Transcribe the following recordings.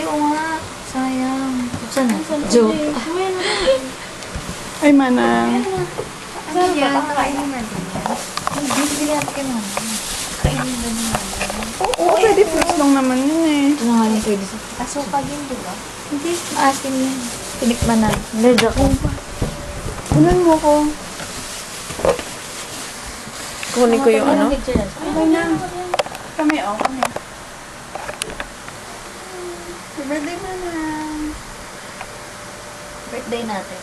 oo nga. Sayang. Saan na? Joke. Ay, manang. Ano yan? Kainin na din yan. Hindi, hindi natin kailangan. Kainin na din yan. Oo, pwede fruits lang naman yun eh. Ito na nga yung pwede sa... Asuka din, di ba? Hindi. Asin yan. Tinikman na. Hindi, joke. Unan mo ko. Kunin ko yung ano. Okay na. Kami, oh. Kami. Happy birthday, manang. Birthday natin.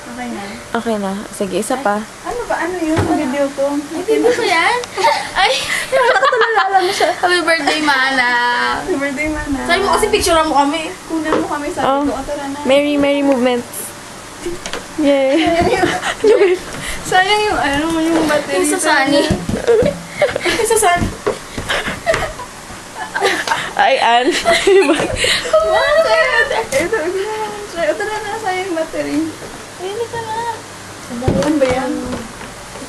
Okay na. Okay na. Sige, isa pa. Ano ba? Ano yun? Video ko. Hindi ko yan? Ay, Nakatulala mo siya. happy birthday, Mana. Happy birthday, manang. Sabi mo kasi picture mo kami. Kunan mo kami, sabi Oh. ko. O, tara na. Merry, merry movements. Yay. Sayang yung ano, yung battery. Yung sasani. Yung sasani. Ay, Ann. Bakit? Ito na. Ito na, sayang yung battery. Ayun ka na. Ano ba yan?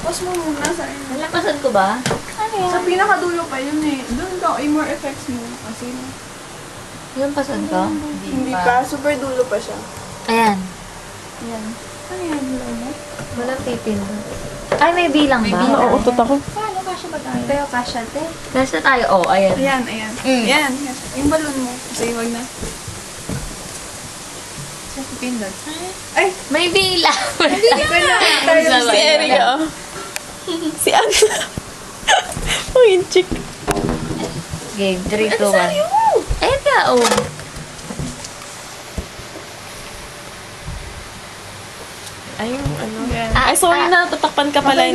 Pause mo muna, sayang. Nalampasan ko ba? Ano yan? Sa pinakadulo pa yun eh. Doon daw, ay more effects mo. Kasi Yung pasan ko? hindi pa. Super dulo pa siya. Ayan. Yan. Ano yan? Dulo mo? Walang pipin. Ay, may bilang ba? Oo, utot ako. Paano kasya ba tayo? Pero kasha, te. Nasa tayo. Oh, ayan. Ayan, ayan. Yan. Yung balon mo. Kasi wag na. Sa pindot. Ay! May bilang. Hindi na. Tayo Si Erika. oh. Si Ann. Oh, yung chick. Game. 3, 2, 1. Ayan ka, oh. Ay, yung ano. Yan. Ay, sorry na. Tatakpan ka pala.